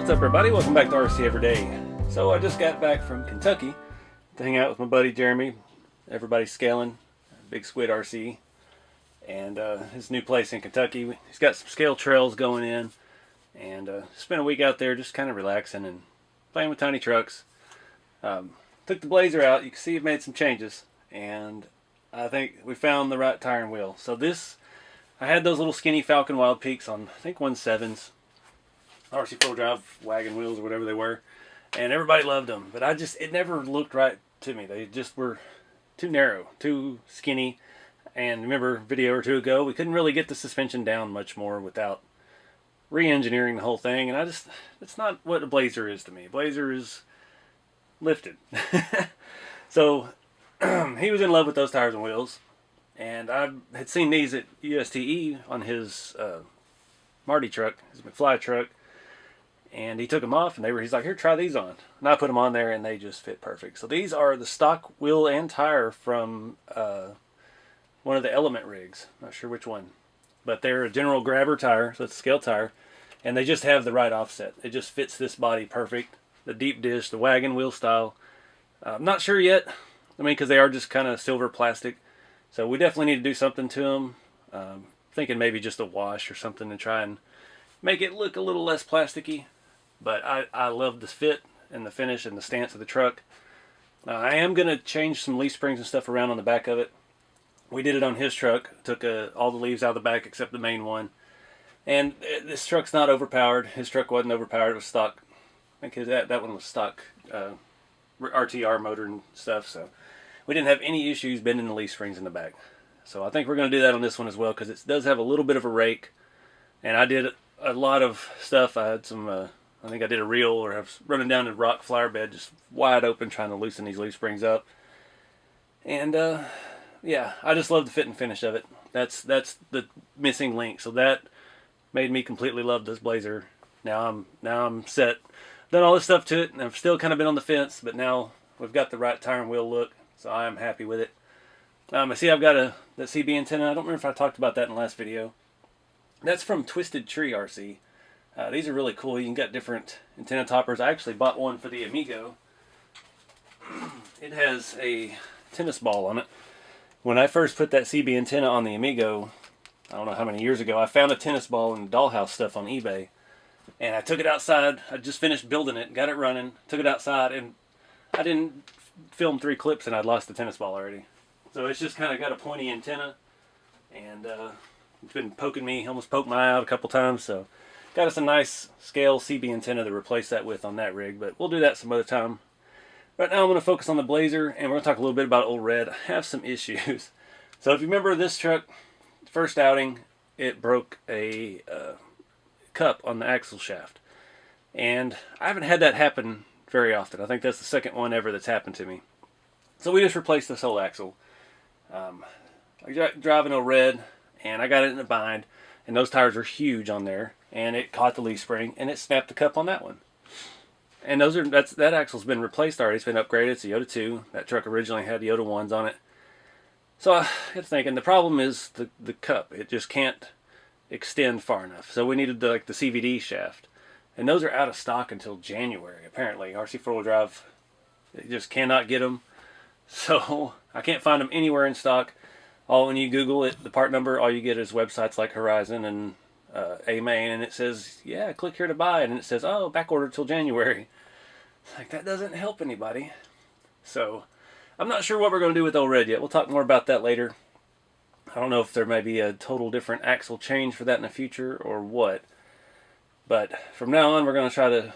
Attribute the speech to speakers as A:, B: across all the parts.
A: What's up, everybody? Welcome back to RC Everyday. So I just got back from Kentucky to hang out with my buddy Jeremy. Everybody's scaling, Big Squid RC, and his new place in Kentucky. He's got some scale trails going in, and spent a week out there just kind of relaxing and playing with tiny trucks. Took the Blazer out. You can see it made some changes, and I think we found the right tire and wheel. So this, I had those little skinny Falcon Wild Peaks on, I think 1.7s. RC 4-drive wagon wheels or whatever they were, and everybody loved them, but it never looked right to me. They just were too narrow, too skinny. And remember a video or two ago, we couldn't really get the suspension down much more without re-engineering the whole thing, and it's not what a Blazer is to me. Blazer is lifted. So he was in love with those tires and wheels, and I had seen these at USTE on his Marty truck, his McFly truck. And he took them off, and he's like, here, try these on. And I put them on there, and they just fit perfect. So these are the stock wheel and tire from one of the Element rigs. Not sure which one. But they're a general grabber tire, so it's a scale tire. And they just have the right offset. It just fits this body perfect. The deep dish, the wagon wheel style. I'm not sure yet. I mean, because they are just kind of silver plastic. So we definitely need to do something to them. Thinking maybe just a wash or something to try and make it look a little less plasticky. But I love the fit and the finish and the stance of the truck. I am going to change some leaf springs and stuff around on the back of it. We did it on his truck. Took all the leaves out of the back except the main one. And this truck's not overpowered. His truck wasn't overpowered. It was stock. I think that one was stock RTR motor and stuff. So we didn't have any issues bending the leaf springs in the back. So I think we're going to do that on this one as well, because it does have a little bit of a rake. And I did a lot of stuff. I had some... I think I did a reel, or I was running down the rock flower bed just wide open trying to loosen these leaf springs up. And yeah, I just love the fit and finish of it. That's the missing link. So that made me completely love this Blazer. Now I'm set. Done all this stuff to it, and I've still kind of been on the fence, but now we've got the right tire and wheel look, so I am happy with it. I see I've got that CB antenna. I don't remember if I talked about that in the last video. That's from Twisted Tree RC. These are really cool. You can get different antenna toppers. I actually bought one for the Amigo. It has a tennis ball on it. When I first put that CB antenna on the Amigo, I don't know how many years ago, I found a tennis ball and dollhouse stuff on eBay. And I took it outside. I just finished building it, got it running, took it outside, and I didn't film 3 clips and I'd lost the tennis ball already. So it's just kind of got a pointy antenna, and it's been poking me, almost poked my eye out a couple times, so got us a nice scale CB antenna to replace that with on that rig, but we'll do that some other time. Right now I'm going to focus on the Blazer, and we're going to talk a little bit about Old Red. I have some issues. So if you remember this truck, first outing, it broke a cup on the axle shaft. And I haven't had that happen very often. I think that's the second one ever that's happened to me. So we just replaced this whole axle. I drive an Old Red, and I got it in a bind, and those tires are huge on there. And it caught the leaf spring, and it snapped the cup on that one. And that axle's been replaced already. It's been upgraded. It's a Yoda 2. That truck originally had Yoda 1s on it. So I got thinking, the problem is the cup. It just can't extend far enough. So we needed the CVD shaft. And those are out of stock until January, apparently. RC 4-wheel drive, they just cannot get them. So I can't find them anywhere in stock. When you Google it, the part number, all you get is websites like Horizon and A-Main, and it says, yeah, click here to buy, and it says, oh, back order till January. Like, that doesn't help anybody. So I'm not sure what we're going to do with Old Red yet. We'll talk more about that later. I don't know if there may be a total different axle change for that in the future or what. But from now on, we're going to try the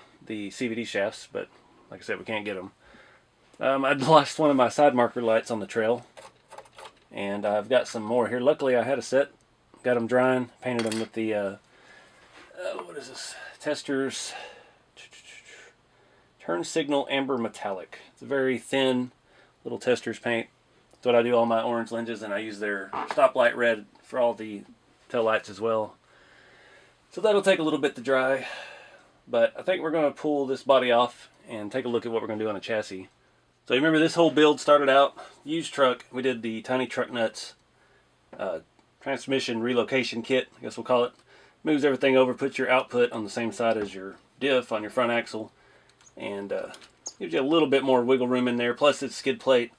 A: CVD shafts, but like I said, we can't get them. I'd lost one of my side marker lights on the trail, and I've got some more here. Luckily, I had a set. Got them drying, painted them with the, what is this? Testers Turn Signal Amber Metallic. It's a very thin little Testers paint. That's what I do all my orange lenses, and I use their stoplight red for all the tail lights as well. So that'll take a little bit to dry, but I think we're going to pull this body off and take a look at what we're going to do on a chassis. So you remember this whole build started out, used truck. We did the tiny truck nuts, transmission relocation kit, I guess we'll call it. Moves everything over, puts your output on the same side as your diff on your front axle, and gives you a little bit more wiggle room in there. Plus it's skid plate,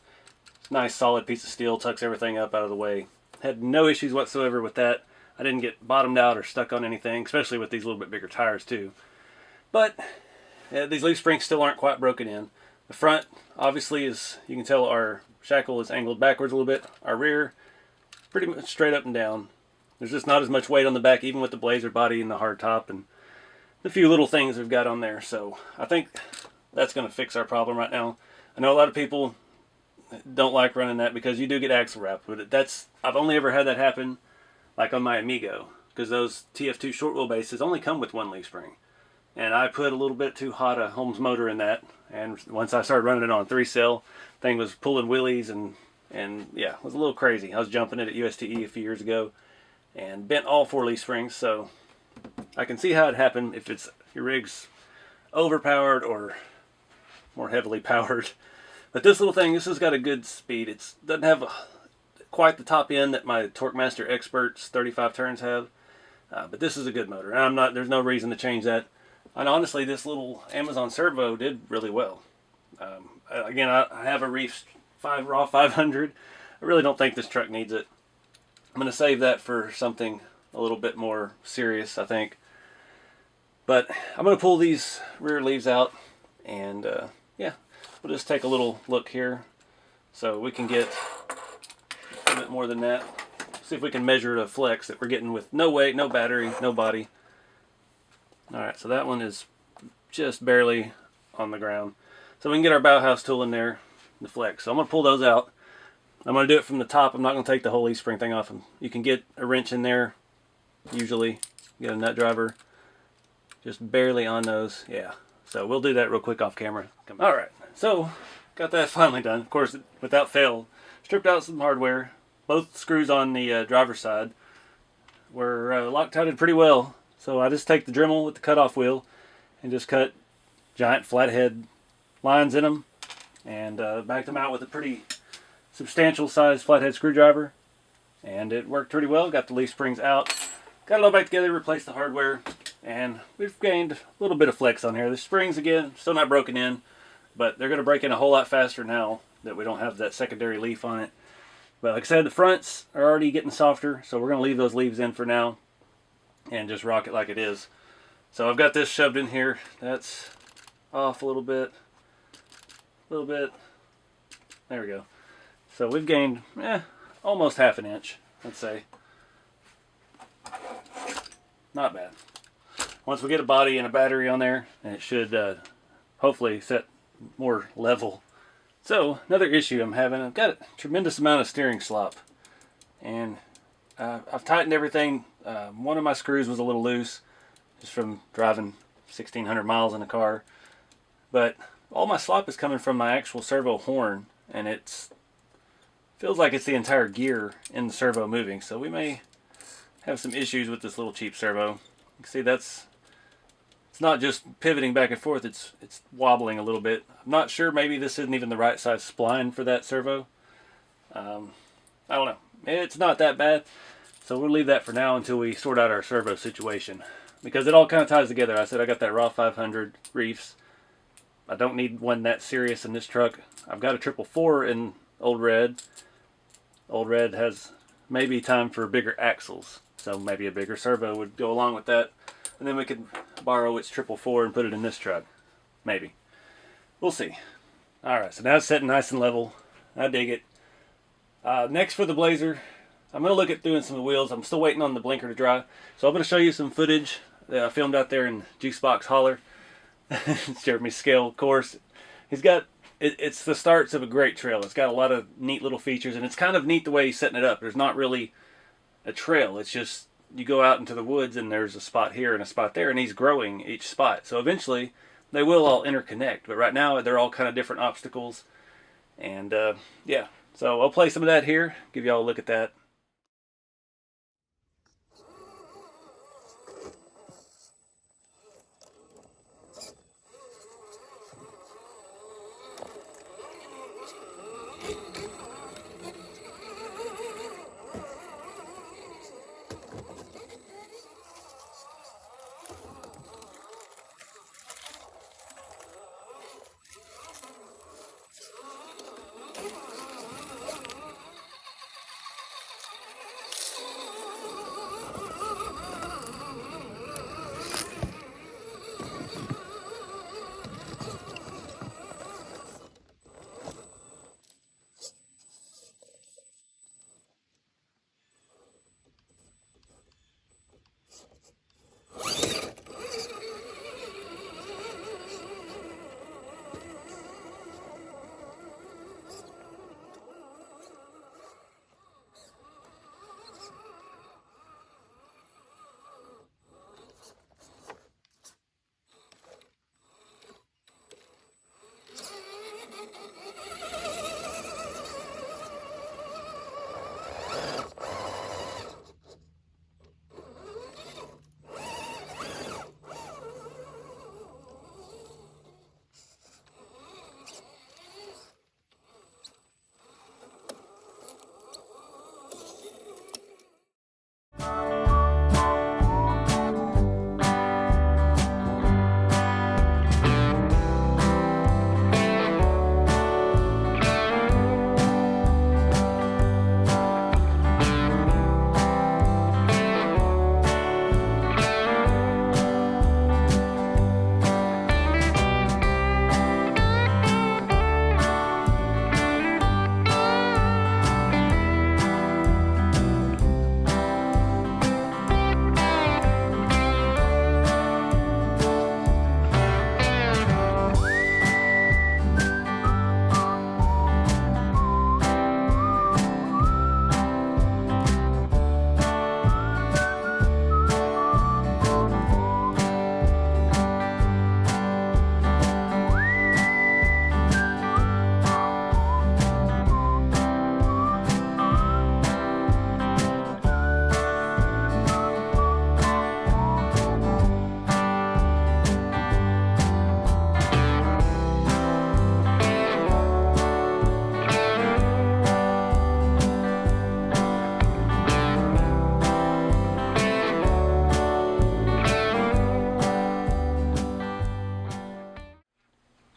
A: nice solid piece of steel, tucks everything up out of the way. Had no issues whatsoever with that. I didn't get bottomed out or stuck on anything, especially with these little bit bigger tires too. But these leaf springs still aren't quite broken in. The front, obviously, is, you can tell our shackle is angled backwards a little bit. Our rear, pretty much straight up and down. There's just not as much weight on the back, even with the blazer body and the hard top and the few little things we've got on there. So I think that's going to fix our problem right now. I know a lot of people don't like running that because you do get axle wrap, but I've only ever had that happen like on my Amigo, because those TF2 short wheelbases only come with one leaf spring. And I put a little bit too hot a Holmes motor in that, and once I started running it on 3-cell, thing was pulling wheelies and yeah, it was a little crazy. I was jumping it at USTE a few years ago and bent all 4 leaf springs, so I can see how it happened if your rig's overpowered or more heavily powered. But this little thing, this has got a good speed. It doesn't have quite the top end that my TorqueMaster Expert's 35 turns have, but this is a good motor, and there's no reason to change that. And honestly, this little Amazon servo did really well. Again, I have a Reef Raw 500. I really don't think this truck needs it. I'm going to save that for something a little bit more serious, I think. But I'm going to pull these rear leaves out, and yeah, we'll just take a little look here so we can get a bit more than that. See if we can measure the flex that we're getting with no weight, no battery, no body. Alright, so that one is just barely on the ground. So we can get our Bauhaus tool in there, the flex. So I'm going to pull those out. I'm going to do it from the top. I'm not going to take the whole leaf spring thing off. You can get a wrench in there, usually. Get a nut driver. Just barely on those. Yeah. So we'll do that real quick off camera. Alright, so got that finally done. Of course, without fail. Stripped out some hardware. Both screws on the driver's side were Loctited pretty well. So I just take the Dremel with the cutoff wheel and just cut giant flathead lines in them and backed them out with a pretty substantial sized flathead screwdriver. And it worked pretty well. Got the leaf springs out. Got it all back together, replaced the hardware, and we've gained a little bit of flex on here. The springs, again, still not broken in, but they're going to break in a whole lot faster now that we don't have that secondary leaf on it. But like I said, the fronts are already getting softer, so we're going to leave those leaves in for now and just rock it like it is. So I've got this shoved in here. That's off a little bit. A little bit. There we go. So we've gained almost half an inch, let's say. Not bad. Once we get a body and a battery on there, and it should hopefully set more level. So another issue I'm having, I've got a tremendous amount of steering slop, and I've tightened everything. One of my screws was a little loose just from driving 1,600 miles in a car, but all my slop is coming from my actual servo horn, and it feels like it's the entire gear in the servo moving. So we may have some issues with this little cheap servo. You can see it's not just pivoting back and forth, it's wobbling a little bit. I'm not sure, maybe this isn't even the right size spline for that servo. I don't know. It's not that bad. So we'll leave that for now until we sort out our servo situation, because it all kind of ties together. I said I got that Raw 500 Reefs. I don't need one that serious in this truck. I've got a 444 in Old Red. Old Red has maybe time for bigger axles, so maybe a bigger servo would go along with that. And then we could borrow its 444 and put it in this truck. Maybe. We'll see. Alright, so now it's setting nice and level. I dig it. Next for the Blazer, I'm going to look at doing some of the wheels. I'm still waiting on the blinker to dry. So I'm going to show you some footage that I filmed out there in Juicebox Holler. It's Jeremy's scale course. He's got, it's the starts of a great trail. It's got a lot of neat little features, and it's kind of neat the way he's setting it up. There's not really a trail. It's just, you go out into the woods and there's a spot here and a spot there, and he's growing each spot. So eventually they will all interconnect, but right now they're all kind of different obstacles. And yeah, so I'll play some of that here, give y'all a look at that.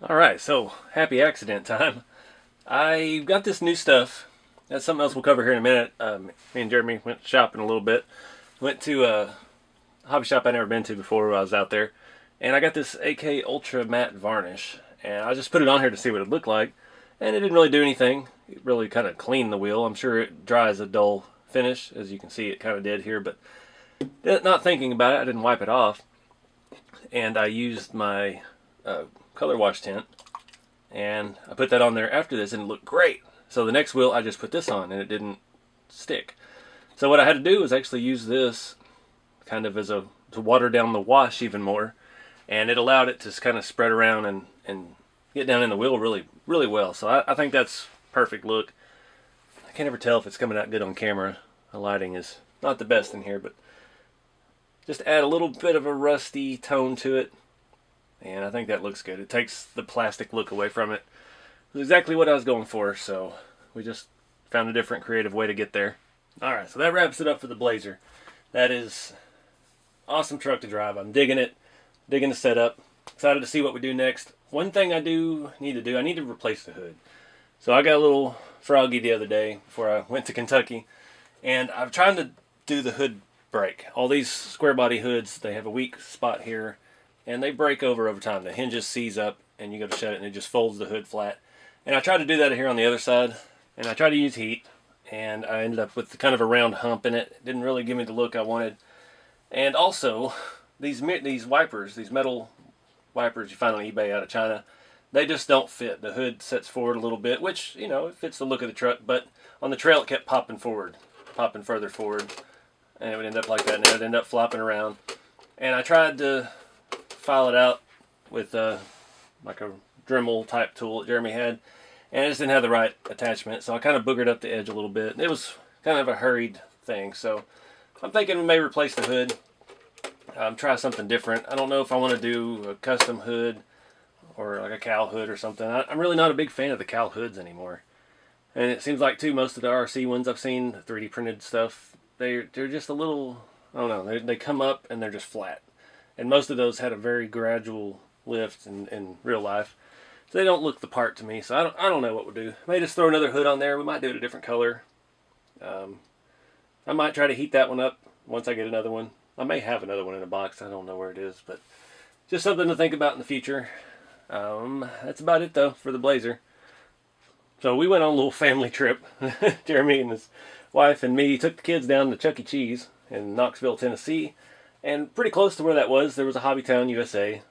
A: Alright, so happy accident time. I got this new stuff. That's something else we'll cover here in a minute. Me and Jeremy went shopping a little bit. Went to a hobby shop I'd never been to before while I was out there. And I got this AK Ultra Matte Varnish. And I just put it on here to see what it looked like. And it didn't really do anything. It really kind of cleaned the wheel. I'm sure it dries a dull finish. As you can see, it kind of did here. But not thinking about it, I didn't wipe it off. And I used my color wash tint, and I put that on there after this, and it looked great. So the next wheel I just put this on, and it didn't stick. So what I had to do was actually use this kind of as to water down the wash even more, and it allowed it to kind of spread around and get down in the wheel really well. So I think that's perfect look. I can't ever tell if it's coming out good on camera. The lighting is not the best in here, but just add a little bit of a rusty tone to it, and I think that looks good. It takes the plastic look away from it. It's exactly what I was going for, so we just found a different creative way to get there. Alright, so that wraps it up for the Blazer. That is awesome truck to drive. I'm digging it, digging the setup. Excited to see what we do next. One thing I do need to do, I need to replace the hood. So I got a little froggy the other day before I went to Kentucky, and I'm trying to do the hood break. All these square body hoods, they have a weak spot here, and they break over time. The hinges seize up, and you go to shut it, and it just folds the hood flat. And I tried to do that here on the other side, and I tried to use heat, and I ended up with kind of a round hump in it. It didn't really give me the look I wanted. And also, these wipers, these metal wipers you find on eBay out of China, they just don't fit. The hood sets forward a little bit, which, you know, it fits the look of the truck, but on the trail it kept popping further forward, and it would end up like that, and it would end up flopping around. And I tried to file it out with like a Dremel type tool that Jeremy had, and I just didn't have the right attachment, so I kind of boogered up the edge a little bit. It was kind of a hurried thing, so I'm thinking we may replace the hood, try something different. I don't know if I want to do a custom hood or like a cowl hood or something. I'm really not a big fan of the cowl hoods anymore, and it seems like too most of the RC ones I've seen, the 3D printed stuff, they're just a little, I don't know, they come up and they're just flat, and most of those had a very gradual lift in real life. So they don't look the part to me, so I don't know what we'll do. May just throw another hood on there. We might do it a different color. I might try to heat that one up once I get another one. I may have another one in a box. I don't know where it is, but just something to think about in the future. That's about it, though, for the Blazer. So we went on a little family trip. Jeremy and his wife and me took the kids down to Chuck E. Cheese in Knoxville, Tennessee. And pretty close to where that was, there was a Hobby Town, USA.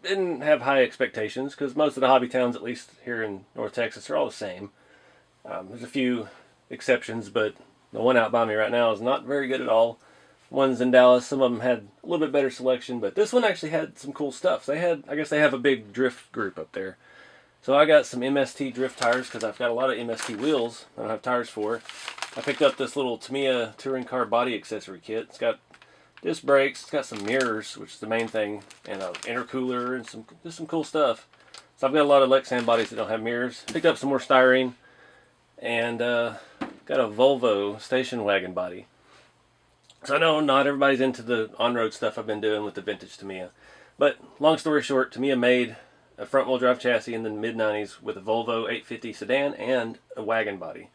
A: Didn't have high expectations because most of the hobby towns, at least here in North Texas, are all the same. There's a few exceptions, but the one out by me right now is not very good at all. Ones in Dallas, some of them had a little bit better selection, but this one actually had some cool stuff. I guess they have a big drift group up there. So I got some MST drift tires because I've got a lot of MST wheels I don't have tires for. I picked up this little Tamiya touring car body accessory kit. It's got disc brakes, it's got some mirrors, which is the main thing, and an intercooler, and just some cool stuff. So I've got a lot of Lexan bodies that don't have mirrors. Picked up some more styrene, and got a Volvo station wagon body. So I know not everybody's into the on-road stuff I've been doing with the vintage Tamiya. But long story short, Tamiya made a front-wheel drive chassis in the mid-90s with a Volvo 850 sedan and a wagon body.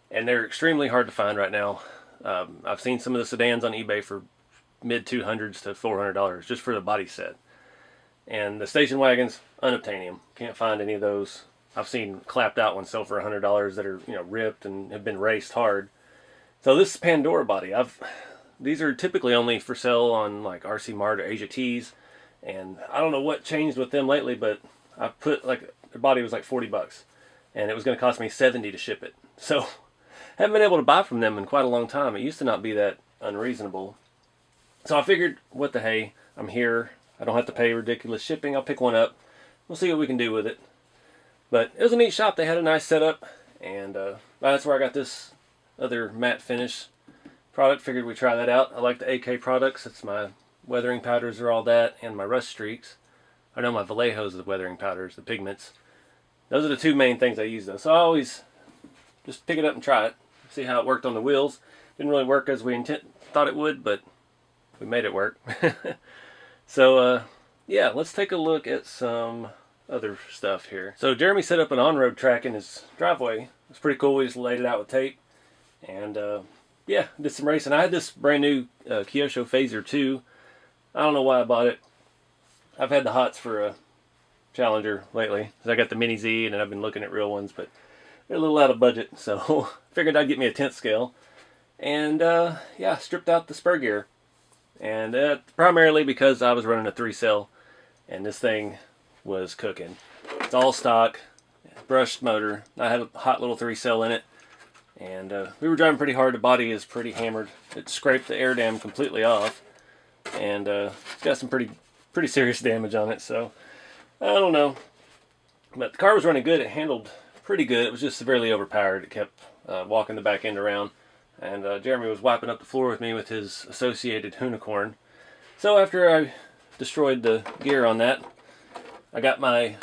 A: And they're extremely hard to find right now. I've seen some of the sedans on eBay for mid-200s to $400 just for the body set. And the station wagons, unobtainium. Can't find any of those. I've seen clapped out ones sell for $100 that are, you know, ripped and have been raced hard. So this Pandora body, these are typically only for sale on like RC Mart or Asia Tees, and I don't know what changed with them lately, but I put like their body was like $40, and it was going to cost me $70 to ship it. So haven't been able to buy from them in quite a long time. It used to not be that unreasonable. So I figured, what the hey, I'm here. I don't have to pay ridiculous shipping. I'll pick one up. We'll see what we can do with it. But it was a neat shop. They had a nice setup, and that's where I got this other matte finish product. Figured we'd try that out. I like the AK products. It's my weathering powders are all that, and my rust streaks. I know my Vallejos are the weathering powders, the pigments. Those are the two main things I use though. So I always just pick it up and try it. See how it worked on the wheels. Didn't really work as we thought it would, but we made it work. So yeah, let's take a look at some other stuff here. So Jeremy set up an on-road track in his driveway. It's pretty cool. We just laid it out with tape. And yeah, did some racing. I had this brand new Kyosho Phaser 2. I don't know why I bought it. I've had the hots for a Challenger lately. I got the Mini Z and I've been looking at real ones, but they're a little out of budget. So figured I'd get me a 10th scale. And yeah, stripped out the spur gear. And primarily because I was running a 3-cell and this thing was cooking. It's all stock, brushed motor. I had a hot little 3-cell in it. And we were driving pretty hard. The body is pretty hammered. It scraped the air dam completely off. And it's got some pretty serious damage on it. So, I don't know. But the car was running good. It handled pretty good. It was just severely overpowered. It kept walking the back end around. And Jeremy was wiping up the floor with me with his associated unicorn. So after I destroyed the gear on that, I got my,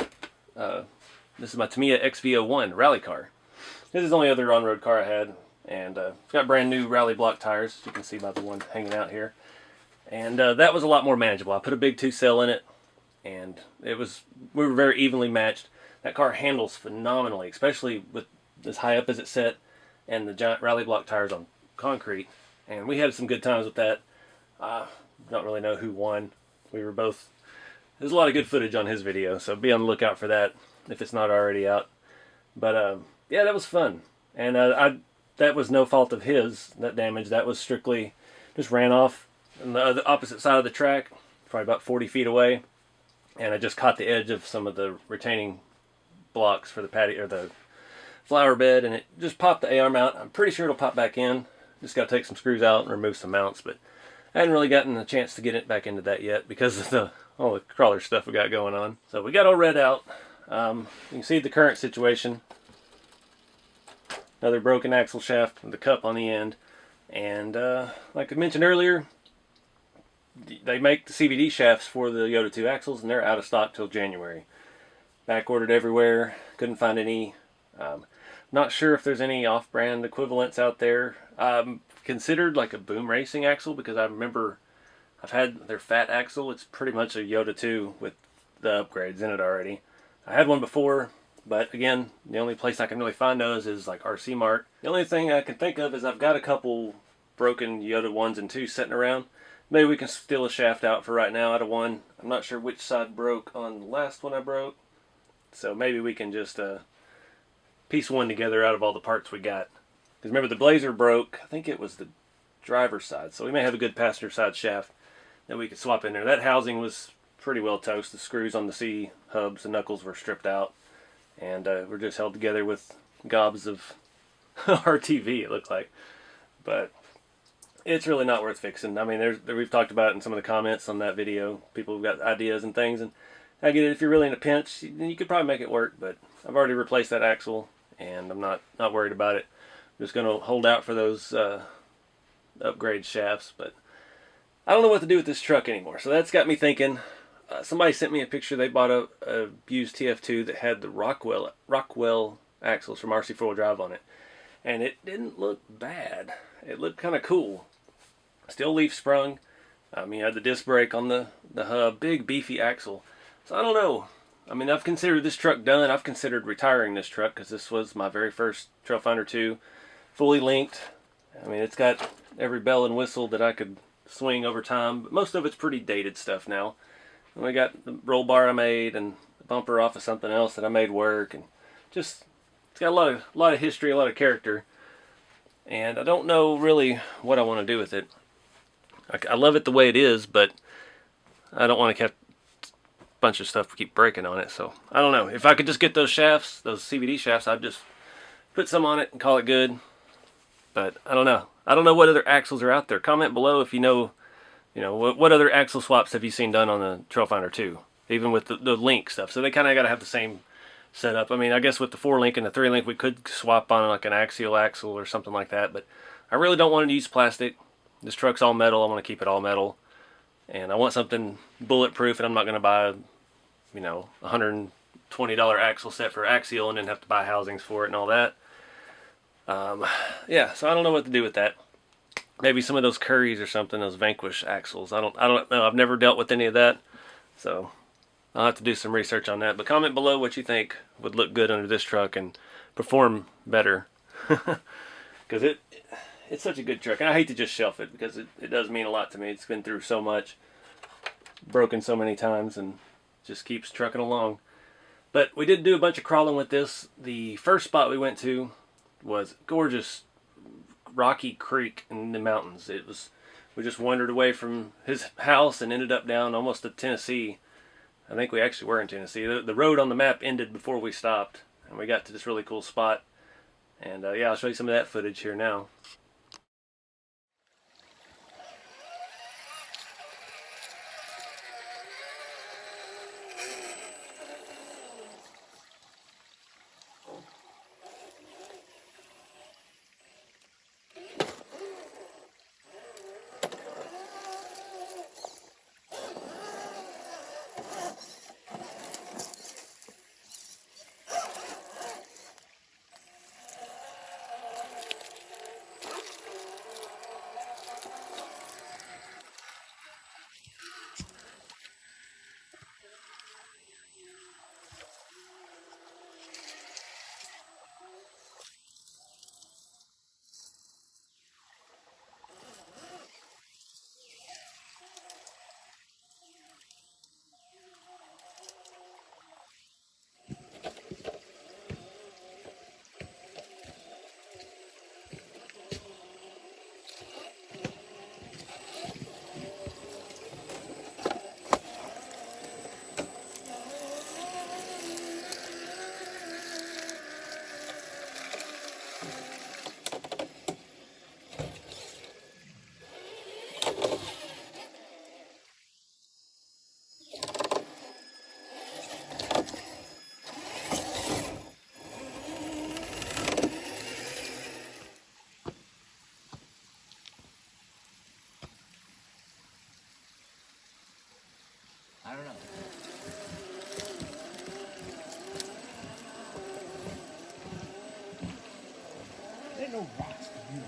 A: this is my Tamiya XV01 rally car. This is the only other on-road car I had. And it's got brand new rally block tires, as you can see by the one hanging out here. And that was a lot more manageable. I put a big 2-cell in it. And we were very evenly matched. That car handles phenomenally, especially with as high up as it's set. And the giant rally block tires on concrete. And we had some good times with that. Don't really know who won. We were both... There's a lot of good footage on his video, so be on the lookout for that if it's not already out. But yeah, that was fun. And that was no fault of his, that damage. That was strictly just ran off on the opposite side of the track, probably about 40 feet away. And I just caught the edge of some of the retaining blocks for the patio, or the flower bed, and it just popped the A-arm out. I'm pretty sure it'll pop back in. Just got to take some screws out and remove some mounts, but I hadn't really gotten a chance to get it back into that yet because of all the crawler stuff we got going on. So we got all red out. You can see the current situation. Another broken axle shaft with the cup on the end. And like I mentioned earlier, they make the CVD shafts for the Yoda 2 axles, and they're out of stock till January. Back ordered everywhere. Couldn't find any. Not sure if there's any off-brand equivalents out there. Considered like a Boom Racing axle, because I remember I've had their fat axle. It's pretty much a Yoda 2 with the upgrades in it already. I had one before, but again, the only place I can really find those is like RC Mart. The only thing I can think of is I've got a couple broken Yoda 1s and 2s sitting around. Maybe we can steal a shaft out for right now out of one. I'm not sure which side broke on the last one I broke. So maybe we can just piece one together out of all the parts we got. Because remember, the Blazer broke, I think it was the driver's side. So we may have a good passenger side shaft that we could swap in there. That housing was pretty well toast. The screws on the C hubs and knuckles were stripped out. And we're just held together with gobs of RTV, it looked like. But it's really not worth fixing. I mean, we've talked about it in some of the comments on that video. People have got ideas and things. And I get it, if you're really in a pinch, you could probably make it work. But I've already replaced that axle, and I'm not worried about it. I'm just going to hold out for those upgrade shafts. But I don't know what to do with this truck anymore. So that's got me thinking. Somebody sent me a picture. They bought a used TF2 that had the Rockwell axles from RC 4-wheel drive on it. And it didn't look bad. It looked kind of cool. Still leaf sprung. You had the disc brake on the hub. Big beefy axle. So I don't know. I mean, I've considered this truck done. I've considered retiring this truck because this was my very first Trailfinder 2. Fully linked. I mean, it's got every bell and whistle that I could swing over time. But most of it's pretty dated stuff now. And we got the roll bar I made and the bumper off of something else that I made work. And just, it's got a lot of history, a lot of character. And I don't know really what I want to do with it. I love it the way it is, but I don't want to keep bunch of stuff keep breaking on it. So I don't know, if I could just get those shafts, those CVD shafts, I'd just put some on it and call it good. But I don't know what other axles are out there. Comment below if you know what other axle swaps have you seen done on the Trailfinder 2, even with the link stuff. So they kind of got to have the same setup. I mean, I guess with the 4-link and the 3-link we could swap on like an axial axle or something like that, but I really don't want to use plastic. This truck's all metal. I want to keep it all metal. And I want something bulletproof, and I'm not going to buy, $120 axle set for axial and then have to buy housings for it and all that. Yeah, so I don't know what to do with that. Maybe some of those Curries or something, those Vanquish axles. I don't know. I've never dealt with any of that. So I'll have to do some research on that. But comment below what you think would look good under this truck and perform better. Because it's such a good truck. And I hate to just shelf it because it does mean a lot to me. It's been through so much, broken so many times, and just keeps trucking along. But we did do a bunch of crawling with this. The first spot we went to was gorgeous rocky creek in the mountains. We just wandered away from his house and ended up down almost to Tennessee. I think we actually were in Tennessee. The road on the map ended before we stopped, and we got to this really cool spot. And yeah, I'll show you some of that footage here now.
B: I don't know. There ain't no rocks to be on.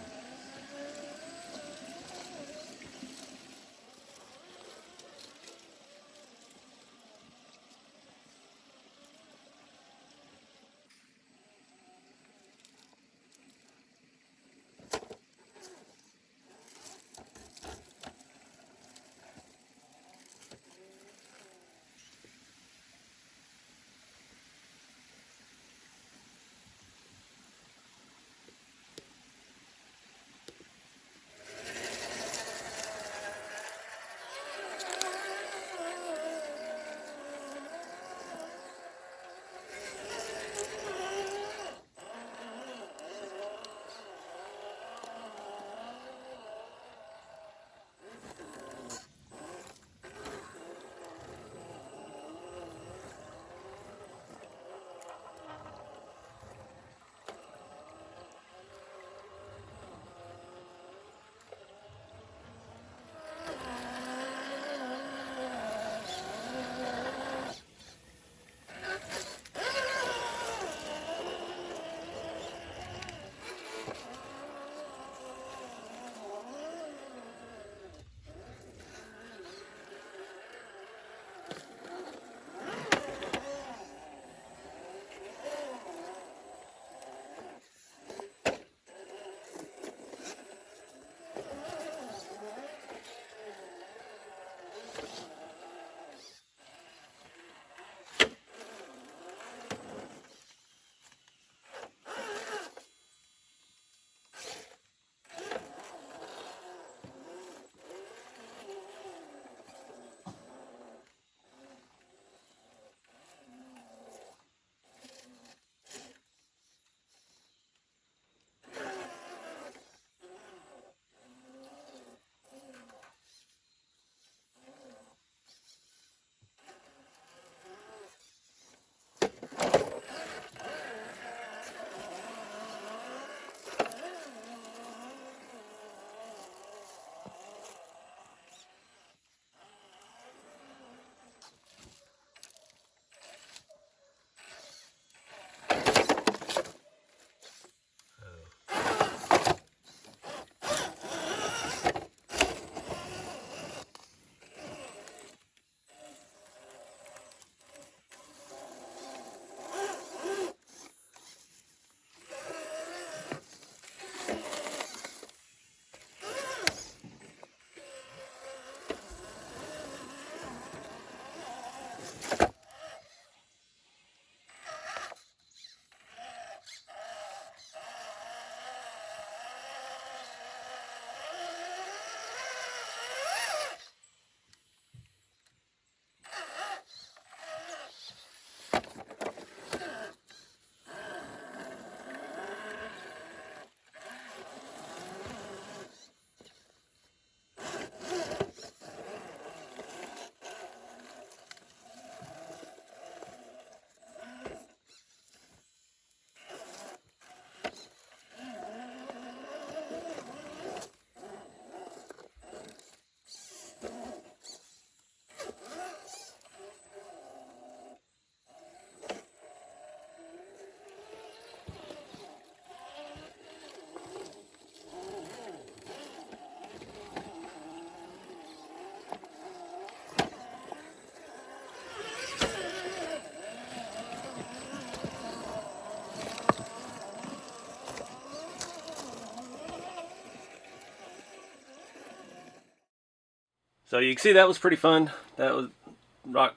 A: So you can see that was pretty fun. That was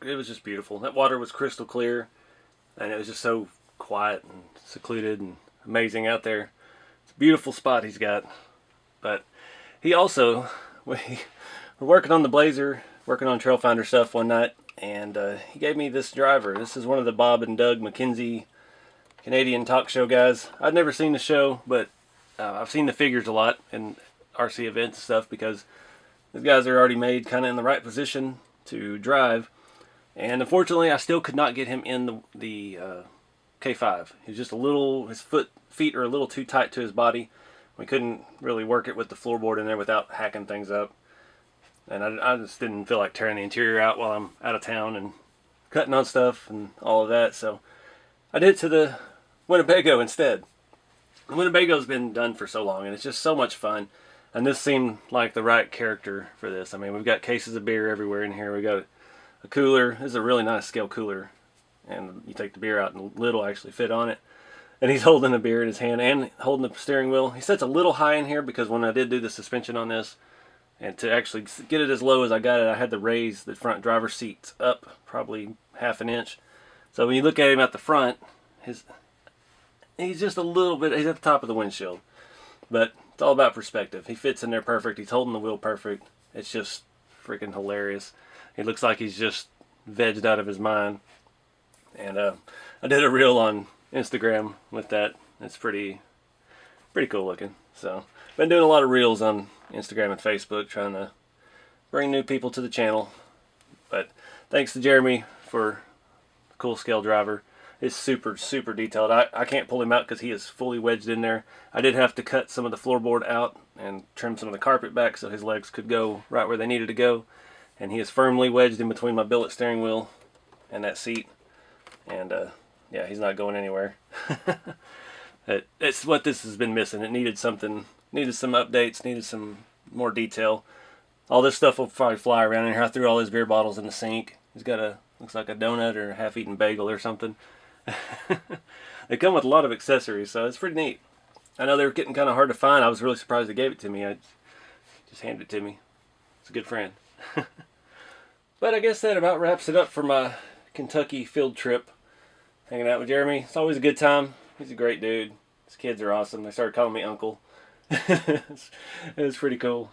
A: it was just beautiful. That water was crystal clear, and it was just so quiet and secluded and amazing out there. It's a beautiful spot he's got. But he also, we're working on the Blazer, working on Trail Finder stuff one night, and he gave me this driver. This is one of the Bob and Doug McKenzie Canadian talk show guys. I'd never seen the show, but I've seen the figures a lot in RC events and stuff, because these guys are already made kind of in the right position to drive. And unfortunately, I still could not get him in the K5. He's just a little, his feet are a little too tight to his body. We couldn't really work it with the floorboard in there without hacking things up. And I just didn't feel like tearing the interior out while I'm out of town and cutting on stuff and all of that. So I did it to the Winnebago instead. The Winnebago's been done for so long, and it's just so much fun. And this seemed like the right character for this. I mean, we've got cases of beer everywhere in here. We got a cooler. This is a really nice scale cooler. And you take the beer out and the lid will actually fit on it. And he's holding the beer in his hand and holding the steering wheel. He sits a little high in here because when I did do the suspension on this, and to actually get it as low as I got it, I had to raise the front driver's seat up probably ½ an inch. So when you look at him at the front, he's just a little bit, he's at the top of the windshield. But it's all about perspective. He fits in there perfect. He's holding the wheel perfect. It's just freaking hilarious. He looks like he's just vegged out of his mind. And I did a reel on Instagram with that. It's pretty cool looking. So been doing a lot of reels on Instagram and Facebook, trying to bring new people to the channel. But thanks to Jeremy for the cool scale driver. It's super detailed. I can't pull him out because he is fully wedged in there. I did have to cut some of the floorboard out and trim some of the carpet back so his legs could go right where they needed to go. And he is firmly wedged in between my billet steering wheel and that seat. And yeah, he's not going anywhere. It's what this has been missing. It needed something, needed some updates, needed some more detail. All this stuff will probably fly around in here. I threw all his beer bottles in the sink. He's got a, looks like a donut or a half-eaten bagel or something. They come with a lot of accessories, so it's pretty neat. I know they were getting kind of hard to find. I was really surprised they gave it to me. I just handed it to me. It's a good friend. But I guess that about wraps it up for my Kentucky field trip. Hanging out with Jeremy. It's always a good time. He's a great dude. His kids are awesome. They started calling me Uncle. It was pretty cool.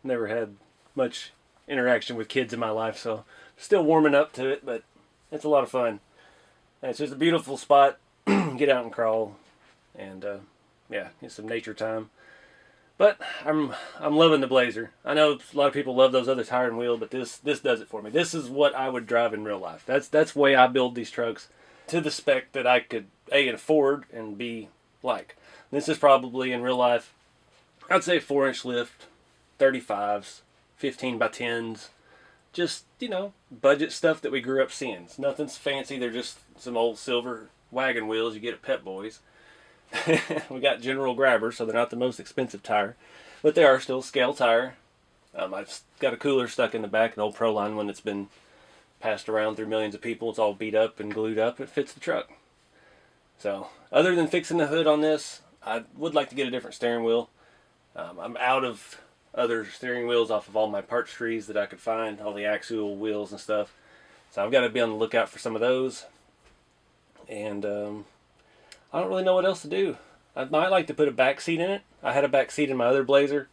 A: Never had much interaction with kids in my life, so still warming up to it, but it's a lot of fun. And it's just a beautiful spot. Get out and crawl, and yeah, get some nature time. But I'm loving the Blazer. I know a lot of people love those other tire and wheel, but this does it for me. This is what I would drive in real life. That's the way I build these trucks, to the spec that I could A, afford, and B, like. This is probably in real life, I'd say 4-inch lift, 35s, 15x10s, just, you know, budget stuff that we grew up seeing. It's nothing's fancy. They're just some old silver wagon wheels you get at Pep Boys. We got General Grabber, so they're not the most expensive tire, but they are still scale tire. I've got a cooler stuck in the back, an old Proline one that's been passed around through millions of people. It's all beat up and glued up. It fits the truck. So other than fixing the hood on this, I would like to get a different steering wheel. I'm out of other steering wheels off of all my parts trees that I could find, all the axial wheels and stuff. So I've got to be on the lookout for some of those. And I don't really know what else to do. I might like to put a back seat in it. I had a back seat in my other Blazer.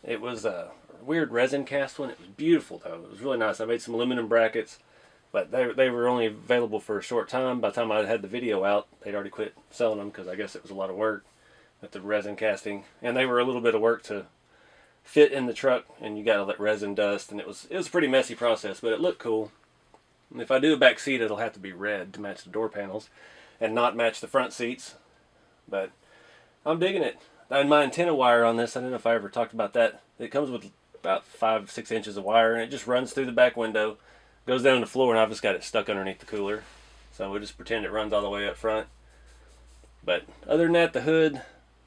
A: It was a weird resin cast one. It was beautiful though. It was really nice. I made some aluminum brackets, but they were only available for a short time. By the time I had the video out, they'd already quit selling them because I guess it was a lot of work with the resin casting. And they were a little bit of work to fit in the truck, and you got to let resin dust, and it was a pretty messy process, but it looked cool. And if I do a back seat, it'll have to be red to match the door panels and not match the front seats. But I'm digging it. And my antenna wire on this, I don't know if I ever talked about that. It comes with about 5-6 inches of wire, and it just runs through the back window, goes down to the floor, and I've just got it stuck underneath the cooler. So we'll just pretend it runs all the way up front. But other than that, the hood,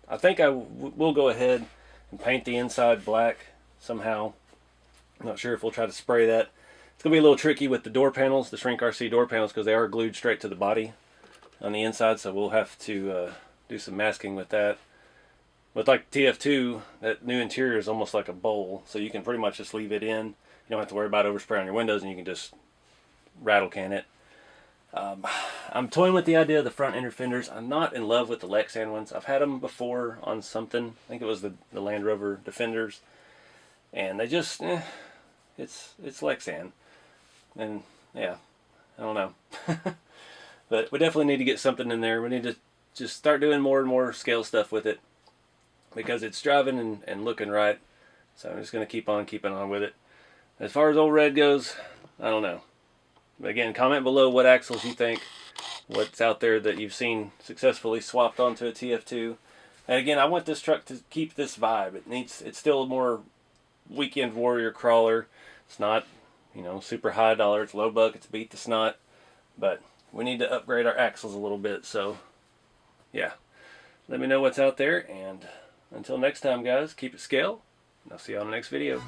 A: I think I will go ahead and paint the inside black somehow. I'm not sure if we'll try to spray that. It's going to be a little tricky with the door panels, the Shrink RC door panels, because they are glued straight to the body on the inside, so we'll have to do some masking with that. With like TF2, that new interior is almost like a bowl, so you can pretty much just leave it in You don't have to worry about overspray on your windows, and you can just rattle can it. I'm toying with the idea of the front inner fenders. I'm not in love with the Lexan ones. I've had them before on something. I think it was the Land Rover Defenders, and they just, it's Lexan, and yeah, I don't know. But we definitely need to get something in there. We need to just start doing more and more scale stuff with it, because it's driving and looking right. So I'm just going to keep on keeping on with it. As far as Old Red goes, I don't know. But again, comment below what axles you think, what's out there that you've seen successfully swapped onto a TF2. And again, I want this truck to keep this vibe. It's still a more weekend warrior crawler. It's not, you know, super high dollar. It's low buck. It's beat the snot. But we need to upgrade our axles a little bit. So, yeah. Let me know what's out there. And until next time, guys, keep it scale. And I'll see you on the next video.